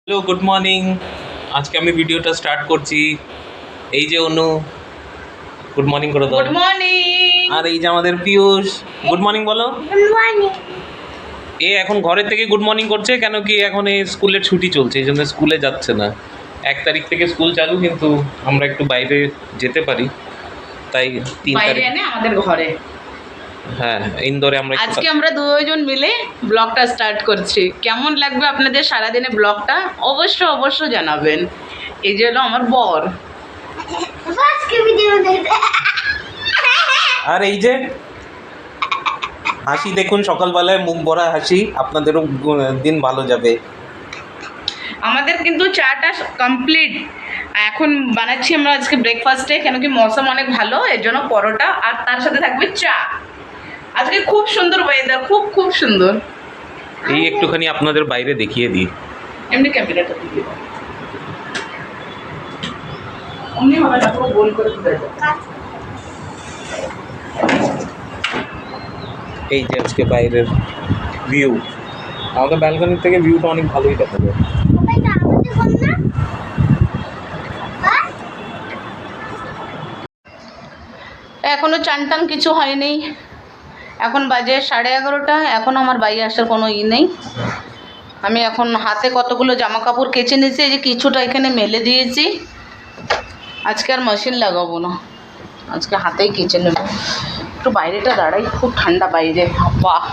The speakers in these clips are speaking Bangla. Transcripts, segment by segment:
Hello, good morning. আজকে আমি ভিডিওটা স্টার্ট করছি। এই যে অনু, গুড মর্নিং করে দাও। Good morning. আর এই যে আমাদের পীয়ূষ, গুড মর্নিং বলো। Good morning. এ এখন ঘরের থেকে গুড মর্নিং করছে, কেন কি এখন এই স্কুলের ছুটি চলছে, এই জন্য স্কুলে যাচ্ছে না। 1 তারিখ থেকে স্কুল চালু, কিন্তু আমরা একটু বাইরে যেতে পারি, তাই 3 বাইরে তারিখ। এনে আমাদের ঘরে হ্যাঁ, ইন্দোরে আমরা আজকে আমরা দুজন মিলে ব্লগটা স্টার্ট করছি। কেমন লাগবে আপনাদের সারাদিনে ব্লগটা অবশ্য জানাবেন। এই যে হলো আমার বর। আজকে ভিডিও দেখতে আর এই যে হাসি দেখুন, সকালবেলায় মুখ ভরা হাসি, আপনাদেরও দিন ভালো যাবে। আমাদের কিন্তু চাটা কমপ্লিট। এখন বানাচ্ছি আমরা আজকে ব্রেকফাস্টে, কেন কি মৌসুম অনেক ভালো, এর জন্য পরোটা আর তার সাথে থাকবে চা। আজকে খুব সুন্দর ওয়েদার, খুব সুন্দর। এই একটুখানি আপনাদের বাইরে দেখিয়ে দিই। এমনি ক্যামেরাটা দিয়ে দাও। অমনি হবে না, পুরো গোল করে তুলে দাও। এই যে আজকে বাইরের ভিউ, আমাদের ব্যালকনি থেকে ভিউটা অনেক ভালোই দেখা যায়। সবাই আমাদের কম না এখনো চান টান কিছু হয়নি। এখন বাজে 11:30। এখন আমার বাড়ি আসার কোনো নেই। আমি এখন হাতে কতগুলো জামা কাপড় কেচে নিয়েছি, এই যে কিছুটা এখানে মেলে দিয়েছি। আজকে আর মেশিন লাগাবো না, আজকে হাতেই কেচে নেব। একটু বাইরেটা দাঁড়াই, খুব ঠান্ডা বাইরে। বাহ,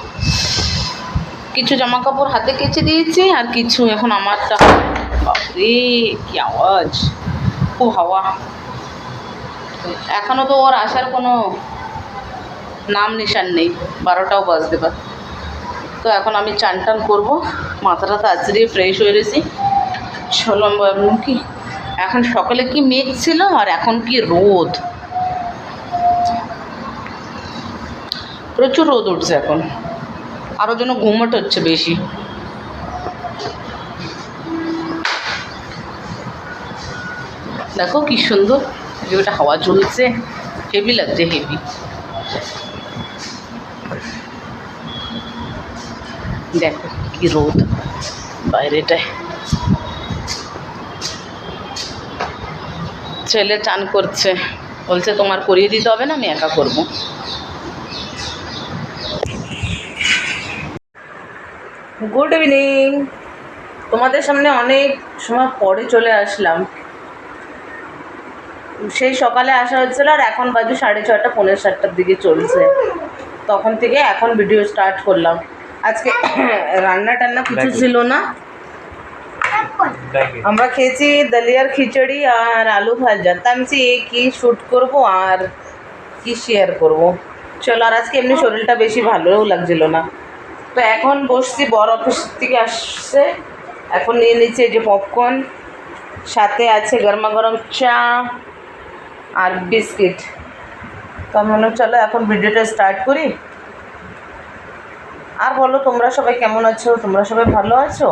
কিছু জামা কাপড় হাতে কেচে দিয়েছি, আর কিছু এখন আমারটা। বাপরে কি আওয়াজ, খুব হাওয়া। এখনও তো ওর আসার কোনো নাম নিশান নেই, 12টাও বাজতে পারে। তো এখন আমি চান টান করবো, মাথাটা তাড়াতাড়ি ফ্রেশ হয়ে গেছি। চলো ভাবলাম কি, এখন সকালে কি মেঘ ছিল আর এখন কি রোদ, প্রচুর রোদ উঠছে এখন। আরও যেন ঘুমট হচ্ছে বেশি। দেখো কি সুন্দর, যে ওটা হাওয়া চলছে, হেভি লাগছে, হেভি। দেখো কি রোদ বাইরেটায়। ছেলে চান করছে, বলছে তোমার করিয়ে দিতে হবে না, আমি একা করব। Good evening. তোমাদের সামনে অনেক সময় পরে চলে আসলাম। সেই সকালে আসা হচ্ছিল, আর এখন বাজে 6:30, 6:45 দিকে চলছে। তখন থেকে এখন ভিডিও স্টার্ট করলাম। আজকে রান্না টান্না কিছু ছিল না। আমরা খেয়েছি দলিয়ার খিচুড়ি আর আলু ভাজা। তা আমি কি শ্যুট করব আর কি শেয়ার করব। চলো, আর আজকে এমনি শরীরটা বেশি ভালোও লাগছিল না। তো এখন বসছি, বড় অফিস থেকে আসছে, এখন নিয়ে নিচ্ছে যে পপকর্ন, সাথে আছে গরমা গরম চা আর বিস্কিট। তো আমি বললাম চলো এখন ভিডিওটা স্টার্ট করি। আর বলো, তোমরা সবাই কেমন আছো? তোমরা সবাই ভালো আছো?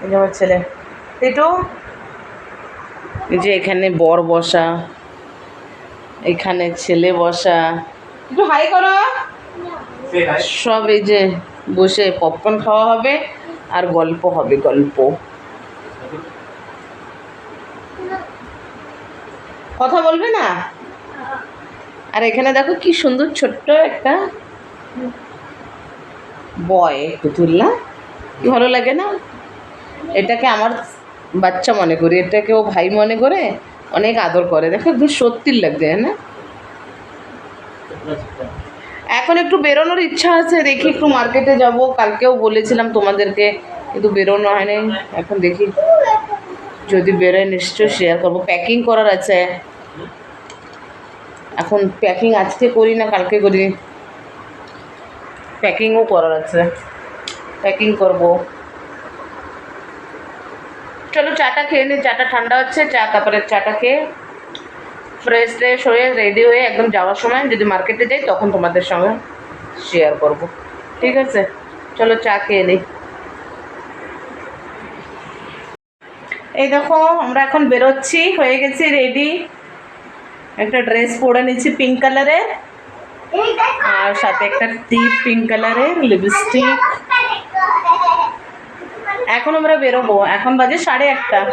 এই যে আমার ছেলে টিটু, এই যে এখানে বর বসা, এখানে ছেলে বসা, একটু হাই করো। সব এই যে বসে পপকর্ন খাওয়া হবে আর গল্প হবে, গল্প। কথা বলবে না? আর এখানে দেখো কি সুন্দর ছোট্ট একটা বয় পুতুল্লা, কি ভালো লাগে না? এটাকে আমার বাচ্চা মনে করি, এটাকে ও ভাই মনে করে, অনেক আদর করে। দেখো একদম সত্যির লাগছে না? এখন একটু বেরোনোর ইচ্ছা আছে, দেখি একটু মার্কেটে যাব। কালকেও বলেছিলাম তোমাদেরকে, কিন্তু বেরোনো হয়নি। এখন দেখি যদি বেরোয় নিশ্চয়ই শেয়ার করবো। প্যাকিং করার আছে, এখন প্যাকিং আজকে করি না কালকে করি, প্যাকিংও করার আছে, প্যাকিং করব। চলো চাটা খেয়ে নিই, চাটা ঠান্ডা হচ্ছে। তারপরে চাটা খেয়ে ফ্রেশ ট্রেশ হয়ে রেডি হয়ে একদম যাওয়ার সময় যদি মার্কেটে যাই তখন তোমাদের সঙ্গে শেয়ার করব, ঠিক আছে? চলো চা খেয়ে নিই। এই দেখো আমরা এখন বেরোচ্ছি, হয়ে গেছি রেডি। একটা ড্রেস পরে নিচ্ছি পিঙ্ক কালারের, আর সাথে একটা টিপ পিঙ্ক কালারের লিপস্টিক, এখন আমরা বেরোবো, এখন বাজে 1:30।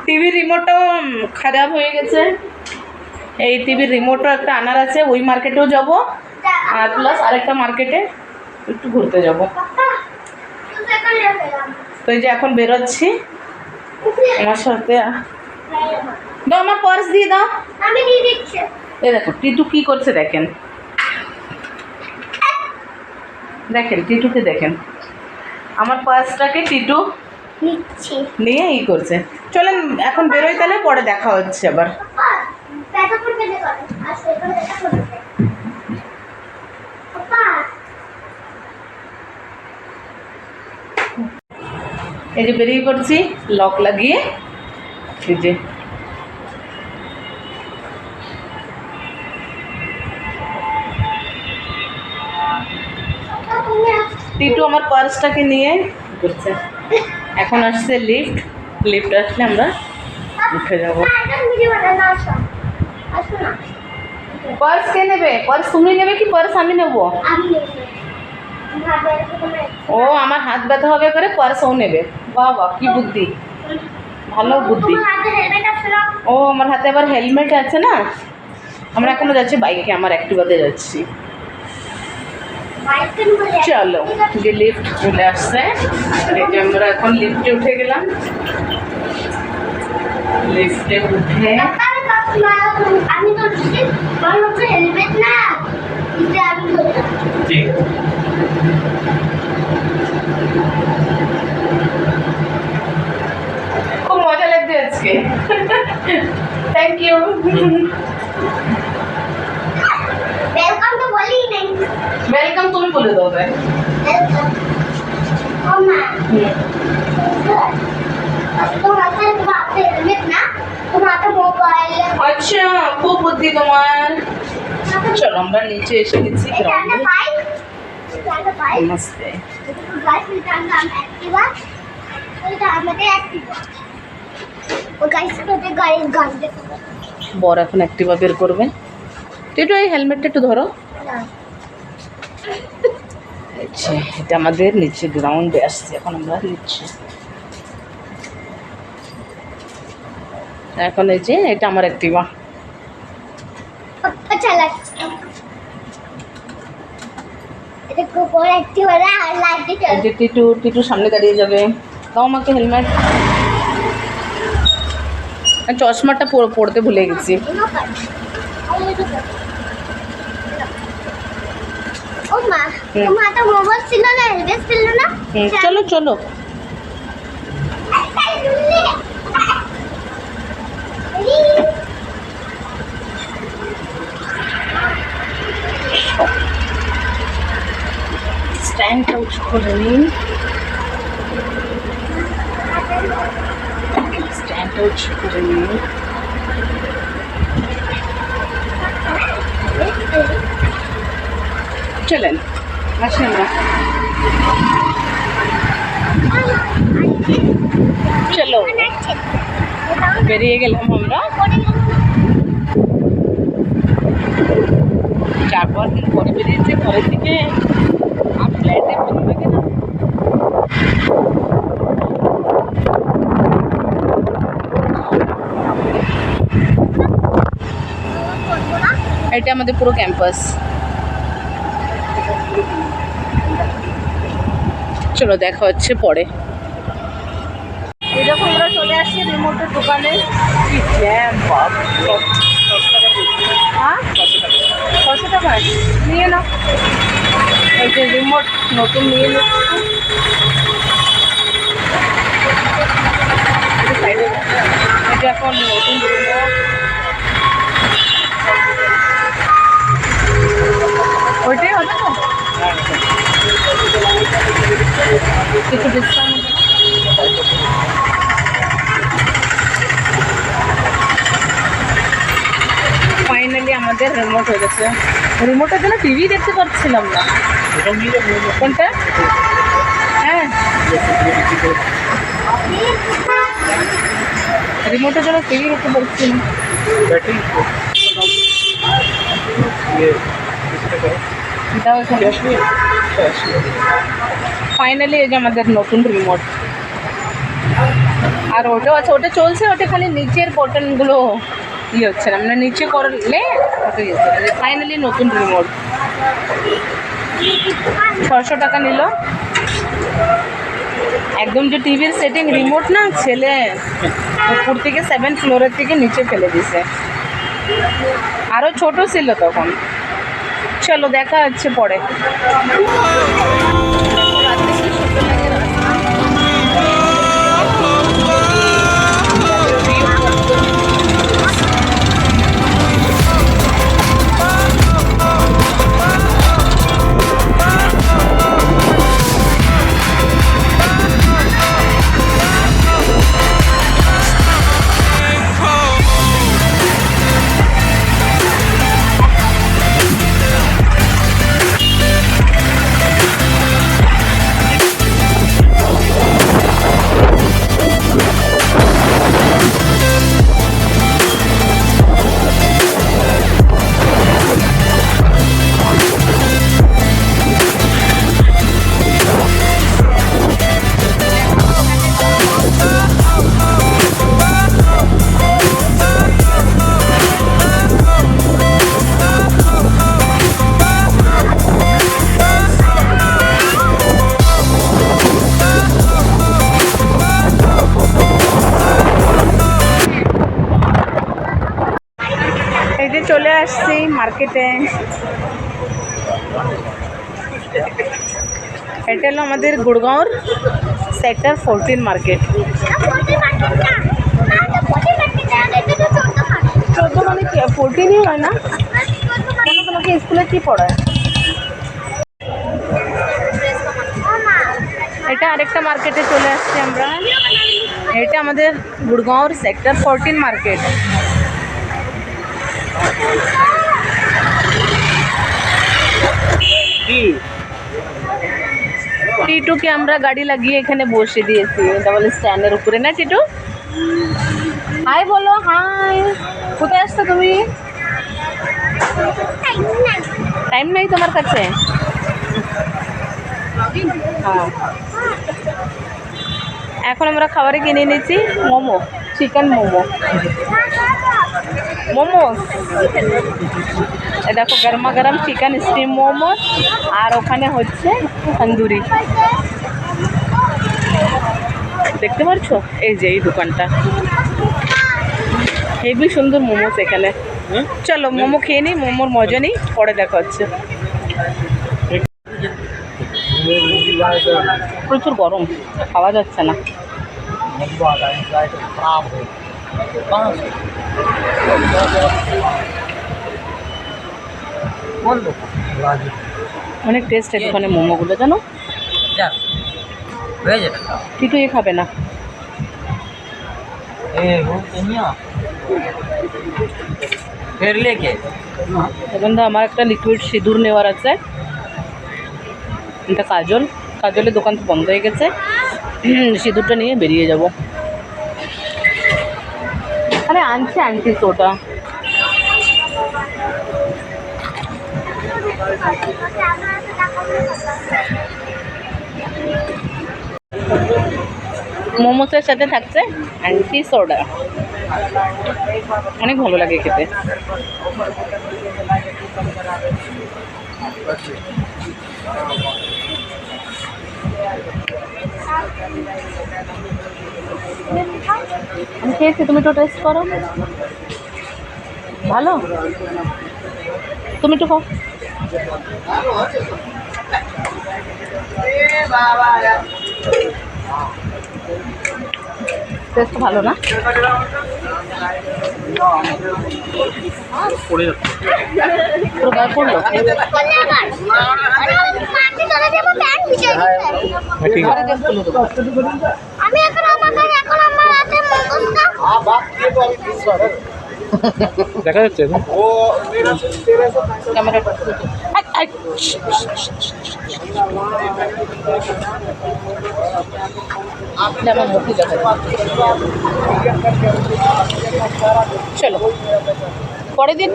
টিভির রিমোটও খারাপ হয়ে গেছে, এই টিভির রিমোটও একটা আনার আছে, ওই মার্কেটেও যাব, আর প্লাস আরেকটা মার্কেটে একটু ঘুরতে যাব। তো এই যে এখন বেরোচ্ছি আমার সাথে। দাও আমার পার্স দিয়ে দাও। আমি দিয়ে দিচ্ছি। এই দেখো টিটু কি করছে দেখেন, দেখেন টিটুকে দেখেন, আমার পার্সটাকে টিটু নিচ্ছি। নিয়ে ই করছে। চলেন এখন বেরোই, তাহলে পরে দেখা হচ্ছে আবার। পাপা ব্যথা করবে না করে আর সেটা ব্যথা করবে। পাপা এই যে বেরিয়ে পড়ছি লক লাগিয়ে। এই যে তুমি টিটু আমার পার্সটাকে নিয়ে করছে। এখন আসছে লিফট, লিফট আসলে আমরা উঠে যাব। না এটা ভিডিও বানানো আসো। আসো না। পার্স কে নেবে? পার্স তুমি নেবে কি পার্স আমি নেব? আমি নেব। ভাবে তুমি ও আমার হাত ব্যথা হবে করে পার্স ও নেবে। বাহ বাহ কি বুদ্ধি, ভালো বুদ্ধি। তোমার হাতে হেলমেট আছে না? ও আমার হাতে আবার হেলমেট আছে না। আমরা এখনো যাচ্ছি বাইকে, আমার অ্যাক্টিভাতে যাচ্ছি। বাইক কেন বলে? চলো যে লিফট চলে আসছে, এই যে আমরা এখন লিফটে উঠে গেলাম। লিফটে উঠে আমি তো আমার হচ্ছে হেলমেট না, এটা আমি ধরলাম। ঠিক খুব মজা লাগছে আজকে। Thank you. ওয়েলকাম তো বলি নাই। ওয়েলকাম তুমি বলে দেবে। ওয়েলকাম ও মা তোমার হাতে হেলমেট না, তোমার হাতে মোবাইল। আচ্ছা খুব বুদ্ধি তোমার। চলো আমরা নিচে এসে গেছি এটা গ্রাউন্ডে। বাইক, এটা বাইক। নমস্তে। গাইস এটা আমরা অ্যাক্টিভা, এটা আমাদের অ্যাক্টিভা। ও গাইস কোতে গাড়ির গান দেখো। বর এখন অ্যাক্টিভা বের করবে। একটু এই হেলমেটটা একটু ধরো। আচ্ছা এটা আমাদের নিচে গ্রাউন্ডে আসছে, এখন আমরা নিচ্ছি। এখন এই যে এটা আমার অ্যাক্টিভা। अच्छा लगता এটা খুব বড় অ্যাক্টিভা না, আর লাইট দিতে এই যে টিটু, টিটু সামনে দাঁড়িয়ে যাবে। দাও আমাকে হেলমেট। চশমাটা পড়তে ভুলে গেছি। ও মা তোমার হাতে মোবাইল ছিল না, হেলমেট ছিল না। চলো চলো। স্ট্যান্ডটা উঁচু করে নিন, স্ট্যান্ডটা উঁচু করে নিন। চলেন আসি আমরা। চলো বেরিয়ে গেলাম আমরা। 4-5 দিন পরে বেরিয়েছে ঘরের থেকে। আর ফ্ল্যাটে ভালো লাগে না। এটা আমাদের পুরো ক্যাম্পাস। চলো দেখা হচ্ছে পরে। এরকম আমরা চলে আসছি রিমোটের দোকানে। কি জ্যাম বাপ! হ্যাঁ 600 টাকা নিয়ে নাও। এই যে রিমোট নতুন নিয়ে নিচ্ছি। এটা এখন নতুন রিমোট। ওইটাই হবে তো? কিছু ডিসকাউন্ট ফাইনালি আমাদের রিমোট হয়ে গেছে। রিমোটের জন্য টিভি দেখতে পাচ্ছিলাম না। কোনটা? হ্যাঁ রিমোটের জন্য টিভি দেখতে পাচ্ছি না। ফাইনালি এই যে আমাদের নতুন রিমোট। আর ওটাও আছে, ওটা চলছে, ওটা খালি নিচের বটনগুলো ইয়ে হচ্ছে না, মানে নিচে করলে ওটা ইয়ে হচ্ছে না। ফাইনালি নতুন রিমোট 600 টাকা নিল। একদম যে টিভির সেটিং রিমোট না, ছেলে উপর থেকে 7th ফ্লোরের থেকে নিচে ফেলে দিছে, আরও ছোট ছিল তখন। চলো দেখা হচ্ছে পরে। এই যে চলে আসছি মার্কেটে। এটা হলো আমাদের গুড়গাঁওর সেক্টর 14 মার্কেট। 14 মানে কি 14ই হয় না? কেন, তোমাকে স্কুলে কি পড়ায়? এটা আরেকটা মার্কেটে চলে আসছি আমরা। এটা আমাদের গুড়গাঁওর সেক্টর 14 মার্কেট। টিটুকে আমরা গাড়ি লাগিয়ে এখানে বসে দিয়েছি ডাবল স্ট্যান্ডের উপরে, না টিটু? হাই বলো, হাই। কোথায় আসছো তুমি? টাইম নাই তোমার কাছে? হ্যাঁ, এখন আমরা খাবারে কিনে নিয়েছি মোমো, চিকেন মোমো, মোমোস। দেখো গরমা গরম চিকেন স্টিম মোমোস, আর ওখানে হচ্ছে তন্দুরি। দেখতে পাচ্ছ এই যে এই দোকানটা, হেবি সুন্দর মোমোস এখানে। চলো মোমো খেয়ে নিই, মোমোর মজা নিই, পরে দেখা হচ্ছে। প্রচুর গরম, খাওয়া যাচ্ছে না। অনেক টেস্ট আছে ওখানে মোমোগুলো, জানো? টিটু এ খাবে না। এখন তো আমার একটা লিকুইড সিঁদুর নেওয়ার আছে, এটা কাজল। কাজলের দোকান তো বন্ধ হয়ে গেছে, সিঁদুরটা নিয়ে বেরিয়ে যাব। আরে আনছে আনছি ওটা। মোমোসের সাথে থাকছে অ্যান্টি সোডা, অনেক ভালো লাগে খেতে। আমি খেয়েছি, তুমি একটু টেস্ট করো, ভালো। তুমি একটু খাও। টেস্ট ভালো না? পুরো গায়ে পড়লো। আমি এখন আমার হাতে দেখা যাচ্ছে ক্যামেরা আমার মুখে দেখা যাচ্ছে। চলো পরে দিন,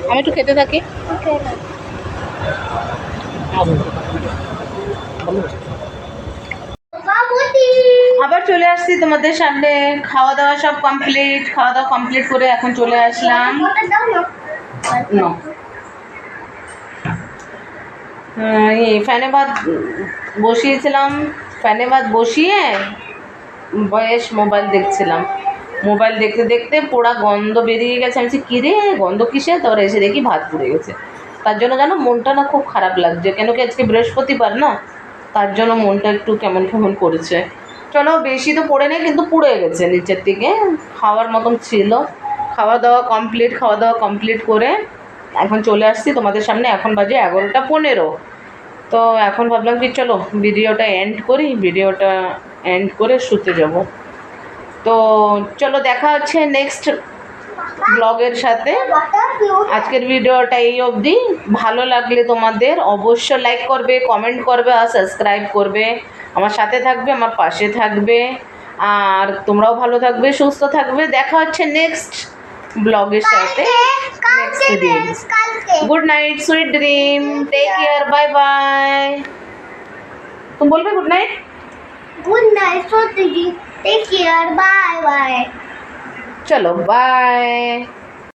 আমি একটু খেতে থাকি। আবার চলে আসছি তোমাদের সামনে। খাওয়া দাওয়া সব কমপ্লিট, খাওয়া দাওয়া কমপ্লিট করে এখন চলে আসলাম। ওটা দাও না No. এই ফ্যানে ভাত বসিয়েছিলাম, ফ্যানে ভাত বসিয়ে বেশ মোবাইল দেখছিলাম। মোবাইল দেখতে দেখতে পোড়া গন্ধ বেরিয়ে গেছে। আমি বলছি কী রে, গন্ধ কিসে? তারপরে এসে দেখি ভাত পুড়ে গেছে। তার জন্য জানো মনটা না খুব খারাপ লাগছে, কেন কি আজকে বৃহস্পতিবার না, তার জন্য মনটা একটু কেমন কেমন করেছে। চলো বেশি তো পড়ে নেই, কিন্তু পুড়ে গেছে নিচের দিকে, খাওয়ার মতন ছিল। খাওয়া দাওয়া কমপ্লিট করে এখন চলে আসছি তোমাদের সামনে। এখন বাজে 11:15। তো এখন ভাবলাম কি চলো ভিডিওটা এন্ড করে শুতে যাব। তো চলো দেখা হচ্ছে নেক্সট ব্লগের সাথে। আজকের ভিডিওটা এই অবধি। ভালো লাগলে তোমাদের অবশ্য লাইক করবে, কমেন্ট করবে আর সাবস্ক্রাইব করবে। আমার সাথে থাকবে, আমার পাশে থাকবে। আর তোমরাও ভালো থাকবে, সুস্থ থাকবে। দেখা হচ্ছে নেক্সট ব্লগের সাথে নেক্সট দিন। কালকে good night, sweet dream, take care, bye bye. तुम बोल रहे गुड नाइट? गुड नाइट सोती जी टेक केयर बाय बाय चलो बाय।